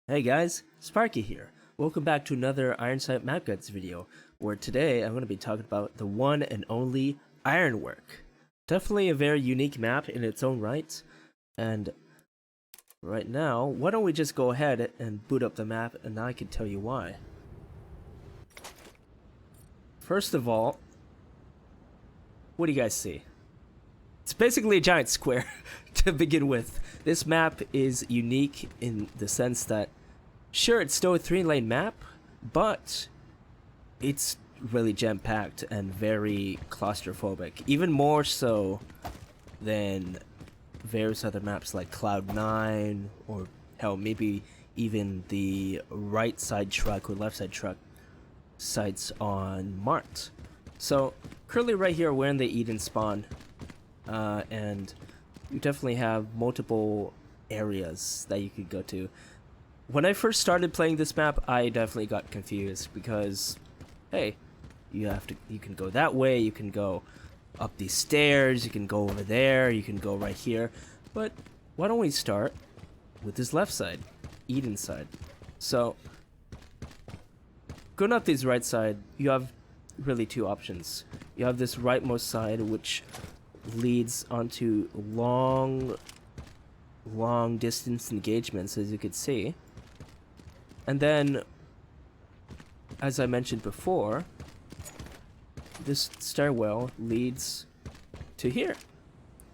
Hey guys, Sparky here. Welcome back to another Ironsight map guides video, where today I'm going to be talking about the one and only Ironwork. Definitely a very unique map in its own right, and right now, why don't we just go ahead and boot up the map and I can tell you why. First of all, what do you guys see? It's basically a giant square to begin with. This map is unique in the sense that, sure, it's still a 3-lane map, but it's really jam-packed and very claustrophobic. Even more so than various other maps like Cloud9, or hell, maybe even the right side truck or left side truck sites on Mart. So, currently right here we're in the Eden spawn. And you definitely have multiple areas that you could go to. When I first started playing this map, I definitely got confused because, hey, you can go that way, you can go up these stairs, you can go over there, you can go right here. But why don't we start with this left side, Eden side? So, going up this right side, you have really two options. You have this rightmost side, which leads onto long distance engagements, as you could see. And then, as I mentioned before, this stairwell leads to here.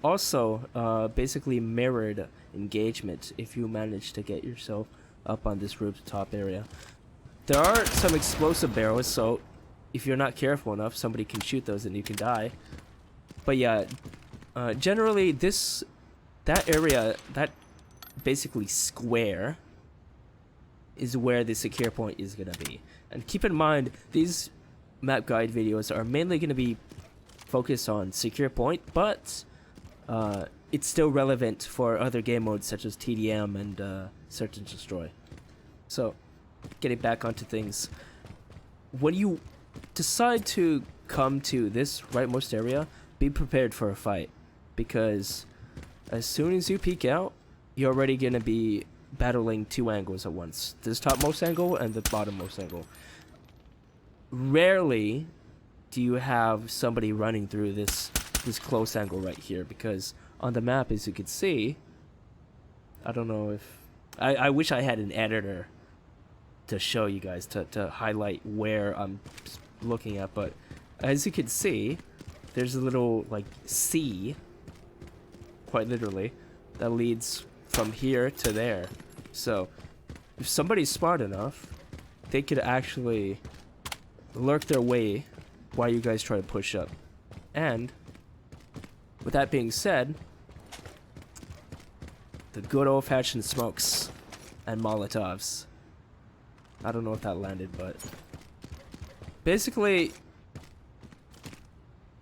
Also, basically mirrored engagement if you manage to get yourself up on this rooftop area. There are some explosive barrels, so if you're not careful enough, somebody can shoot those and you can die. But yeah, generally that area, that basically square, is where the secure point is gonna be. And keep in mind, these map guide videos are mainly gonna be focused on secure point, but it's still relevant for other game modes such as TDM and Search and Destroy. So, getting back onto things, when you decide to come to this rightmost area, be prepared for a fight, because as soon as you peek out, you're already gonna be battling two angles at once. This topmost angle and the bottommost angle. Rarely do you have somebody running through this close angle right here, because on the map, as you can see, I don't know if I wish I had an editor to show you guys to highlight where I'm looking at, but as you can see, there's a little, like, C, quite literally, that leads from here to there. So, if somebody's smart enough, they could actually lurk their way while you guys try to push up. And, with that being said, the good old-fashioned smokes and Molotovs. I don't know if that landed, but basically,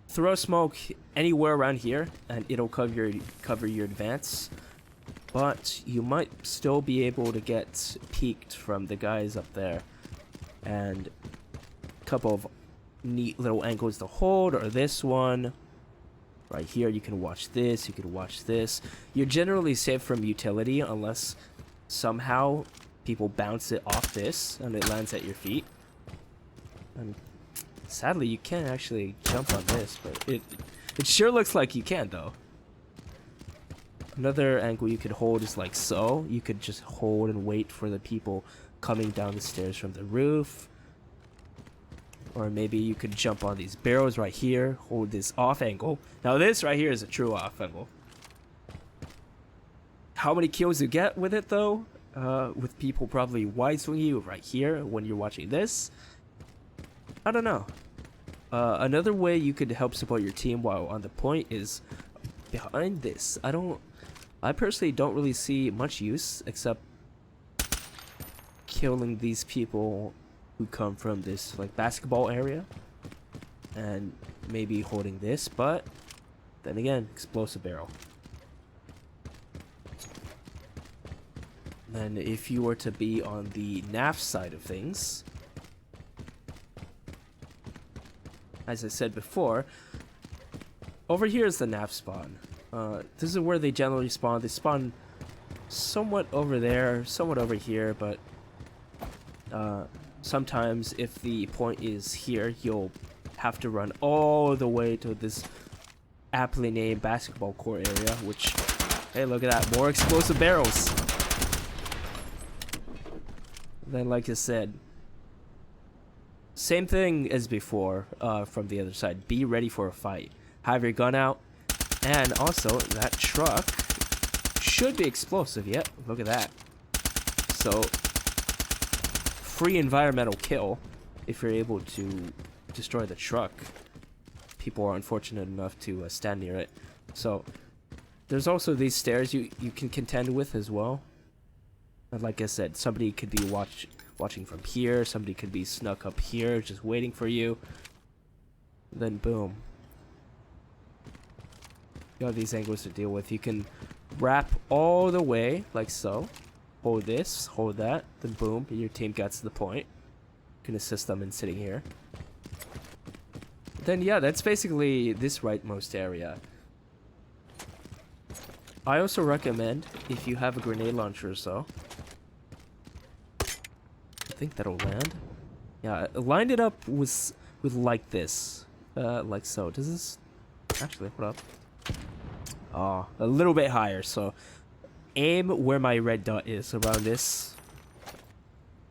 throw smoke anywhere around here and it'll cover your advance, but you might still be able to get peeked from the guys up there. And a couple of neat little angles to hold, or this one right here. You can watch this, you can watch this. You're generally safe from utility unless somehow people bounce it off this and it lands at your feet. And sadly, you can't actually jump on this, but it sure looks like you can, though. Another angle you could hold is like so. You could just hold and wait for the people coming down the stairs from the roof. Or maybe you could jump on these barrels right here, hold this off angle. Now this right here is a true off angle. How many kills you get with it, though, with people probably wide swinging you right here when you're watching this, I don't know. Another way you could help support your team while on the point is behind this. I personally don't really see much use except killing these people who come from this, like, basketball area, and maybe holding this, but then again, explosive barrel. Then if you were to be on the NAF side of things, as I said before, over here is the NAF spawn. This is where they generally spawn. They spawn somewhat over there, somewhat over here, but sometimes if the point is here, you'll have to run all the way to this aptly named basketball court area, which, hey, look at that, more explosive barrels. Then, like I said, same thing as before from the other side. Be ready for a fight. Have your gun out. And also, that truck should be explosive. Yep, look at that. So, free environmental kill if you're able to destroy the truck. People are unfortunate enough to stand near it. So, there's also these stairs you can contend with as well. And like I said, somebody could be watching from here. Somebody could be snuck up here, just waiting for you. Then boom. You have these angles to deal with. You can wrap all the way, like so. Hold this, hold that, then boom, your team gets to the point. You can assist them in sitting here. Then yeah, that's basically this rightmost area. I also recommend, if you have a grenade launcher or so, I think that'll land. Yeah, line it up with like this, like so. Does this actually? Hold up. Oh, a little bit higher. So, aim where my red dot is around this,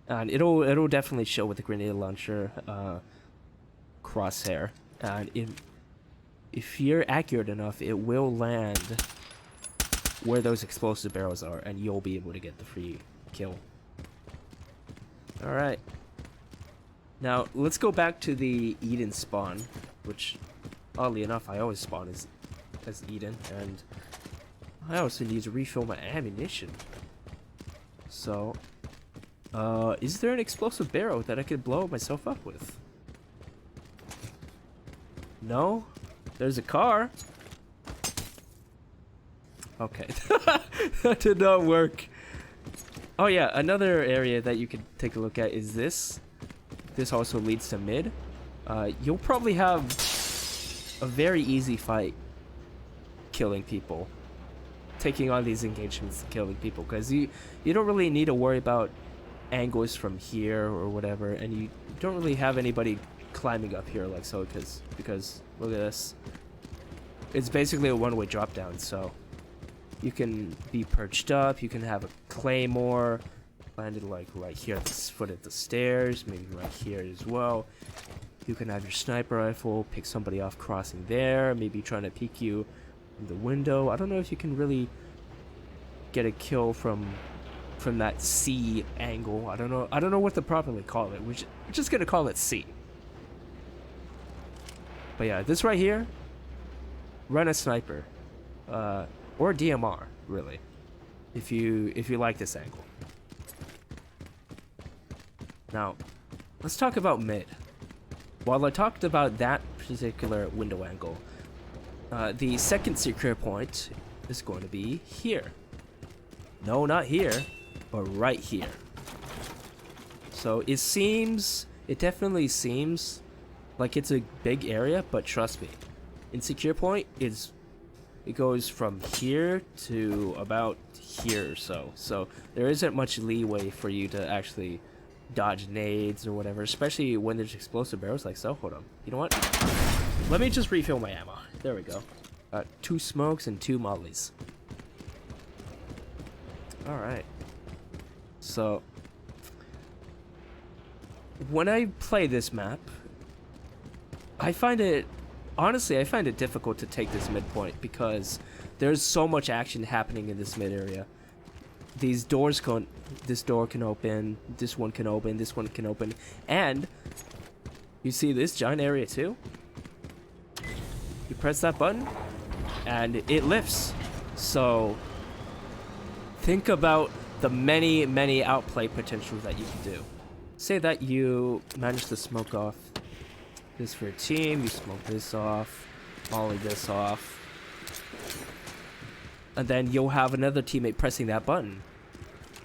and it'll definitely show with the grenade launcher crosshair. And if you're accurate enough, it will land where those explosive barrels are, and you'll be able to get the free kill. Alright. Now, let's go back to the Eden spawn, which, oddly enough, I always spawn as Eden, and I also need to refill my ammunition. So, is there an explosive barrel that I could blow myself up with? No? There's a car? Okay. That did not work. Oh yeah, another area that you could take a look at is this. This also leads to mid. You'll probably have a very easy fight killing people. Taking on these engagements and killing people. Because you don't really need to worry about angles from here or whatever. And you don't really have anybody climbing up here like so. Because look at this. It's basically a one-way drop down, so... You can be perched up, you can have a claymore landed like right here at the foot of the stairs, maybe right here as well. You can have your sniper rifle, pick somebody off crossing there, maybe trying to peek you in the window. I don't know if you can really get a kill from that C angle. I don't know what to properly call it. We're just gonna call it C. But yeah, this right here, run a sniper. Or DMR, really, if you like this angle. Now, let's talk about mid. While I talked about that particular window angle, the second secure point is going to be here. No, not here, but right here. So it definitely seems like it's a big area, but trust me, in secure point, it goes from here to about here or so. So there isn't much leeway for you to actually dodge nades or whatever, especially when there's explosive barrels like so. Hold on. You know what? Let me just refill my ammo. There we go. 2 smokes and 2 mollies. Alright. So, when I play this map, honestly, I find it difficult to take this midpoint because there's so much action happening in this mid area. This door can open, this one can open, this one can open, and you see this giant area too? You press that button, and it lifts. So, think about the many, many outplay potentials that you can do. Say that you manage to smoke off this for your team, you smoke this off, molly this off, and then you'll have another teammate pressing that button.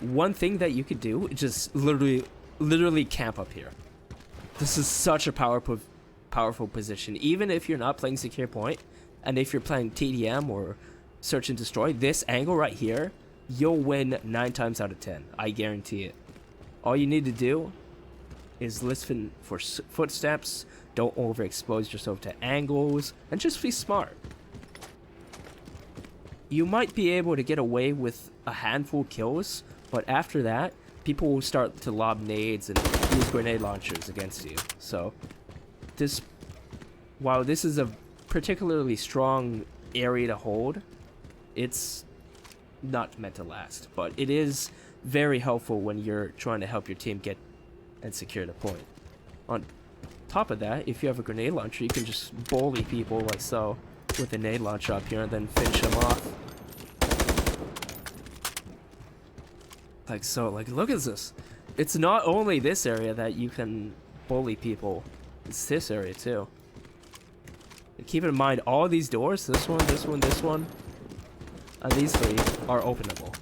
One thing that you could do is just literally camp up here. This is such a powerful position. Even if you're not playing secure point, and if you're playing TDM or search and destroy, this angle right here you'll win 9 times out of 10. I guarantee it. All you need to do is listen for footsteps, don't overexpose yourself to angles, and just be smart. You might be able to get away with a handful of kills, but after that, people will start to lob nades and use grenade launchers against you. So, while this is a particularly strong area to hold, it's not meant to last. But it is very helpful when you're trying to help your team get and secure the point. On top of that, if you have a grenade launcher, you can just bully people like so with a nade launcher up here and then finish them off. Like so, like look at this. It's not only this area that you can bully people, it's this area too. And keep in mind, all these doors, this one, this one, this one, and these 3 are openable.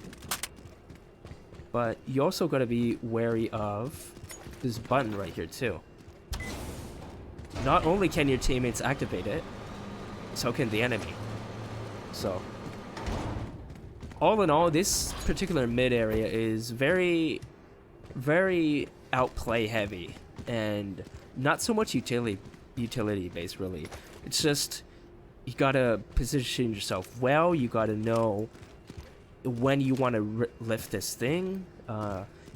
But you also gotta be wary of this button right here too. Not only can your teammates activate it, so can the enemy. So, all in all, this particular mid area is very, very outplay heavy and not so much utility based really. It's just you gotta position yourself well. You gotta know when you want to lift this thing.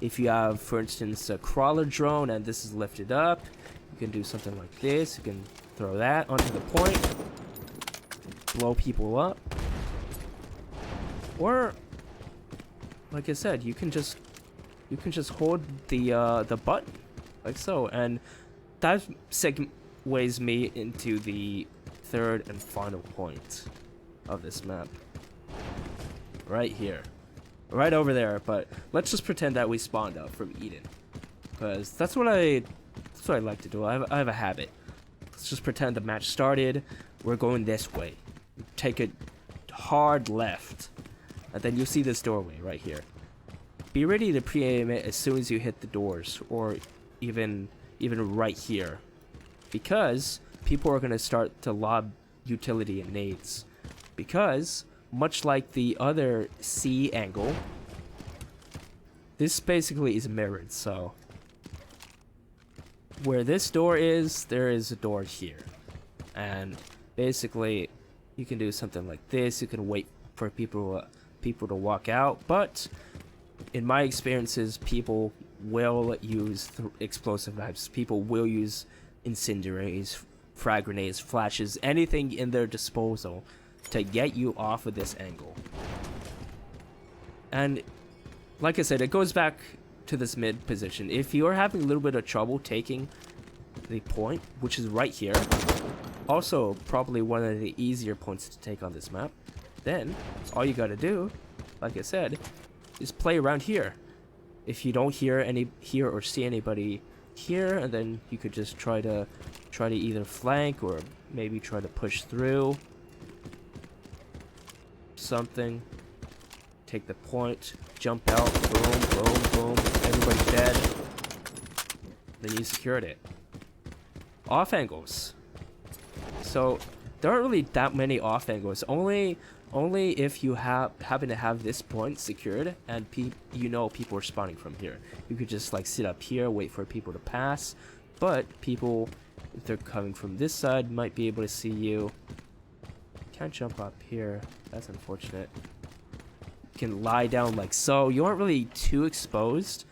If you have, for instance, a crawler drone and this is lifted up, you can do something like this. You can throw that onto the point, blow people up, or like I said, you can just hold the button like so, and that segues me into the third and final point of this map. Right here. Right over there, but let's just pretend that we spawned out from Eden. Because that's what I like to do. I have a habit. Let's just pretend the match started. We're going this way. Take a hard left. And then you'll see this doorway right here. Be ready to pre-aim it as soon as you hit the doors, or even right here. Because people are going to start to lob utility and nades. Because much like the other C angle, this basically is mirrored, so where this door is, there is a door here. And basically, you can do something like this. You can wait for people to walk out, but in my experiences, people will use explosive knives. People will use incendiaries, frag grenades, flashes, anything in their disposal to get you off of this angle. And like I said, it goes back to this mid position. If you're having a little bit of trouble taking the point, which is right here, also probably one of the easier points to take on this map, then all you gotta do, like I said, is play around here. If you don't hear or see anybody here, and then you could just try to either flank or maybe try to push through something, take the point, jump out, boom, boom, boom, everybody's dead. Then you secured it. Off angles. So there aren't really that many off angles. Only if you happen to have this point secured and people are spawning from here. You could just like sit up here, wait for people to pass. But people, if they're coming from this side, might be able to see you. Can't jump up here. That's unfortunate. You can lie down like so. You aren't really too exposed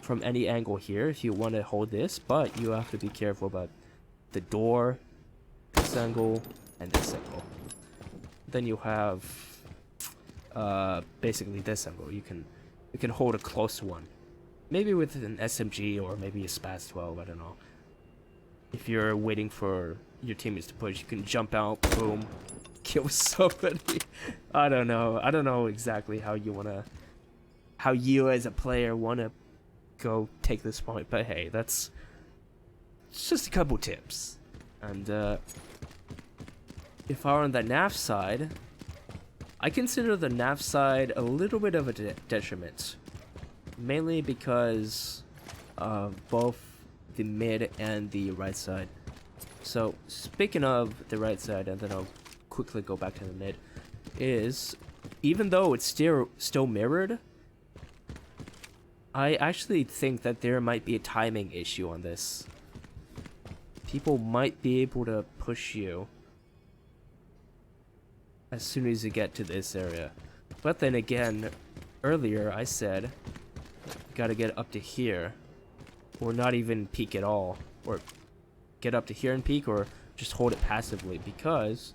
from any angle here if you want to hold this, but you have to be careful about the door, this angle, and this angle. Then you have basically this angle. You can hold a close one, maybe with an SMG or maybe a SPAS 12. I don't know. If you're waiting for your teammates to push, you can jump out, boom, kill somebody. I don't know exactly how you as a player wanna go take this point, but hey, it's just a couple tips. And if I were on the NAF side, I consider the NAF side a little bit of a detriment, mainly because of both the mid and the right side. So speaking of the right side, and then I'll quickly go back to the mid, is even though it's still mirrored, I actually think that there might be a timing issue on this. People might be able to push you as soon as you get to this area. But then again, earlier I said you gotta get up to here, or not even peek at all, or get up to here and peek, or just hold it passively, because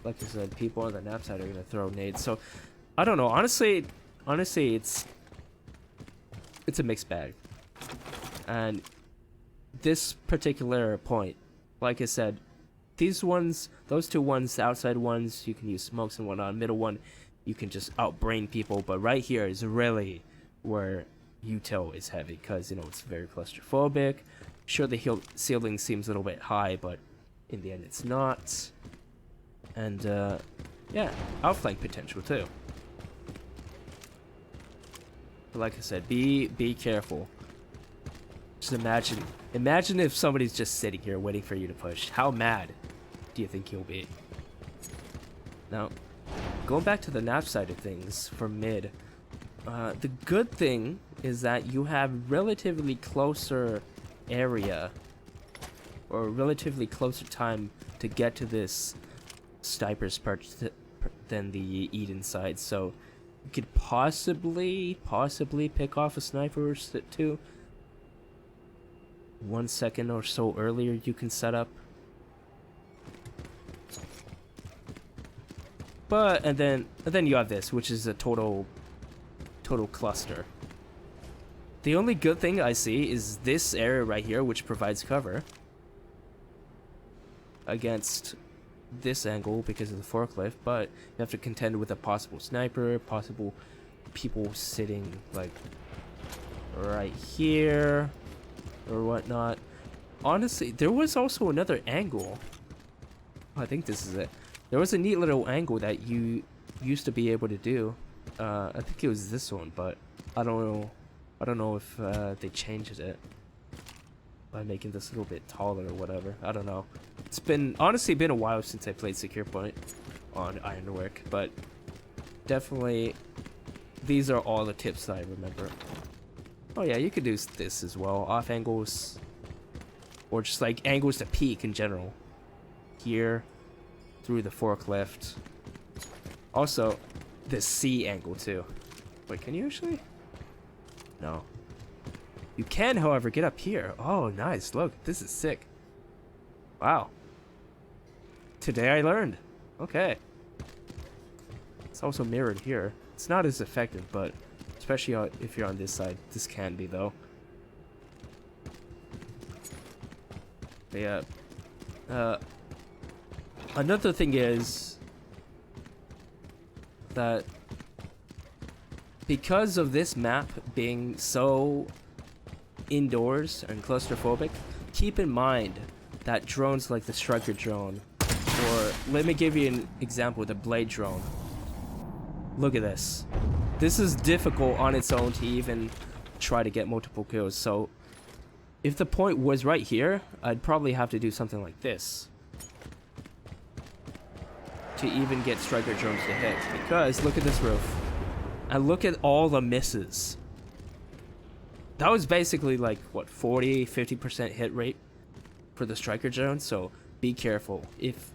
like I said, people on the nap side are gonna throw nades. So I don't know, honestly it's a mixed bag. And this particular point, like I said, these ones, those two ones, the outside ones, you can use smokes and whatnot. Middle one, you can just outbrain people. But right here is really where util is heavy, because, you know, it's very claustrophobic. Sure, the ceiling seems a little bit high, but in the end it's not. And, yeah, outflank potential too. But like I said, be careful. Just imagine if somebody's just sitting here waiting for you to push. How mad do you think you'll be? Now, going back to the nap side of things for mid, the good thing is that you have relatively closer area, or relatively closer time to get to this sniper's perch than the Eden side. So you could possibly pick off a sniper or two. 1 second or so earlier you can set up. But and then you have this, which is a total cluster. The only good thing I see is this area right here, which provides cover against this angle because of the forklift, but you have to contend with a possible sniper, possible people sitting like right here or whatnot. Honestly, there was also another angle. I think this is it. There was a neat little angle that you used to be able to do. I think it was this one, but I don't know if they changed it by making this a little bit taller or whatever. I don't know. It's honestly been a while since I played Secure Point on Ironwork, but definitely these are all the tips that I remember. Oh yeah, you could do this as well. Off angles, or just like angles to peak in general. Here, through the forklift. Also, this C angle too. Wait, can you actually? No. You can, however, get up here. Oh, nice. Look, this is sick. Wow. Today I learned. Okay. It's also mirrored here. It's not as effective, but especially if you're on this side, this can be though. But yeah. Another thing is that because of this map being so indoors and claustrophobic, keep in mind that drones like the Striker drone, or let me give you an example with the Blade drone. Look at this. This is difficult on its own to even try to get multiple kills. So if the point was right here, I'd probably have to do something like this to even get Striker drones to hit. Because look at this roof. And look at all the misses. That was basically like, what, 40-50% hit rate for the Striker drone, so be careful. If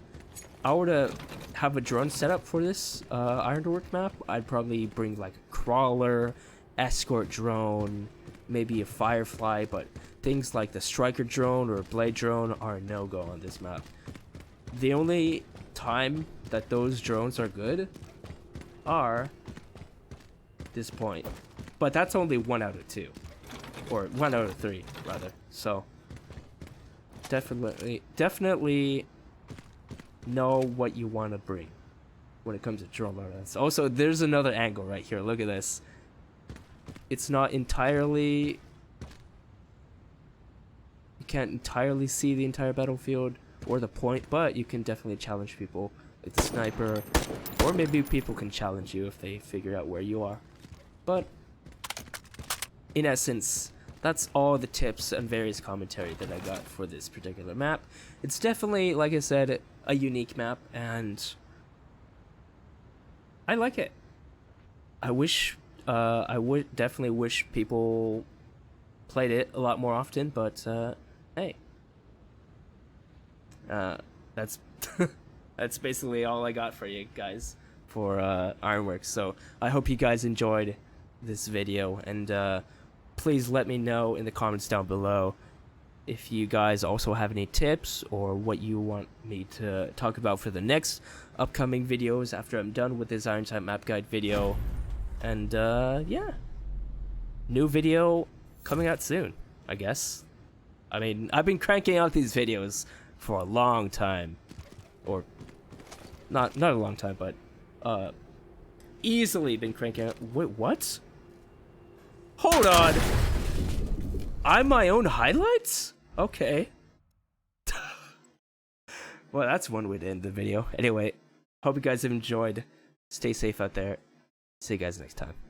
I were to have a drone setup for this Ironwork map, I'd probably bring like a crawler, escort drone, maybe a Firefly, but things like the Striker drone or Blade drone are a no-go on this map. The only time that those drones are good are this point, but that's only 1 out of 2, or 1 out of 3 rather. So definitely know what you want to bring when it comes to drone loadouts. Also, there's another angle right here. Look at this. It's not entirely, you can't entirely see the entire battlefield or the point, but you can definitely challenge people with the sniper, or maybe people can challenge you if they figure out where you are. But in essence, that's all the tips and various commentary that I got for this particular map. It's definitely, like I said, a unique map, and I like it. I wish, I would definitely wish people played it a lot more often, but hey, that's that's basically all I got for you guys for Ironwork. So I hope you guys enjoyed this video, and please let me know in the comments down below if you guys also have any tips or what you want me to talk about for the next upcoming videos after I'm done with this Ironsight map guide video. And yeah, new video coming out soon, I guess. I mean, I've been cranking out these videos for a long time, or not a long time, but easily been cranking out. Wait, what? Hold on. I'm my own highlights? Okay. Well, that's one way to end the video. Anyway, hope you guys have enjoyed. Stay safe out there. See you guys next time.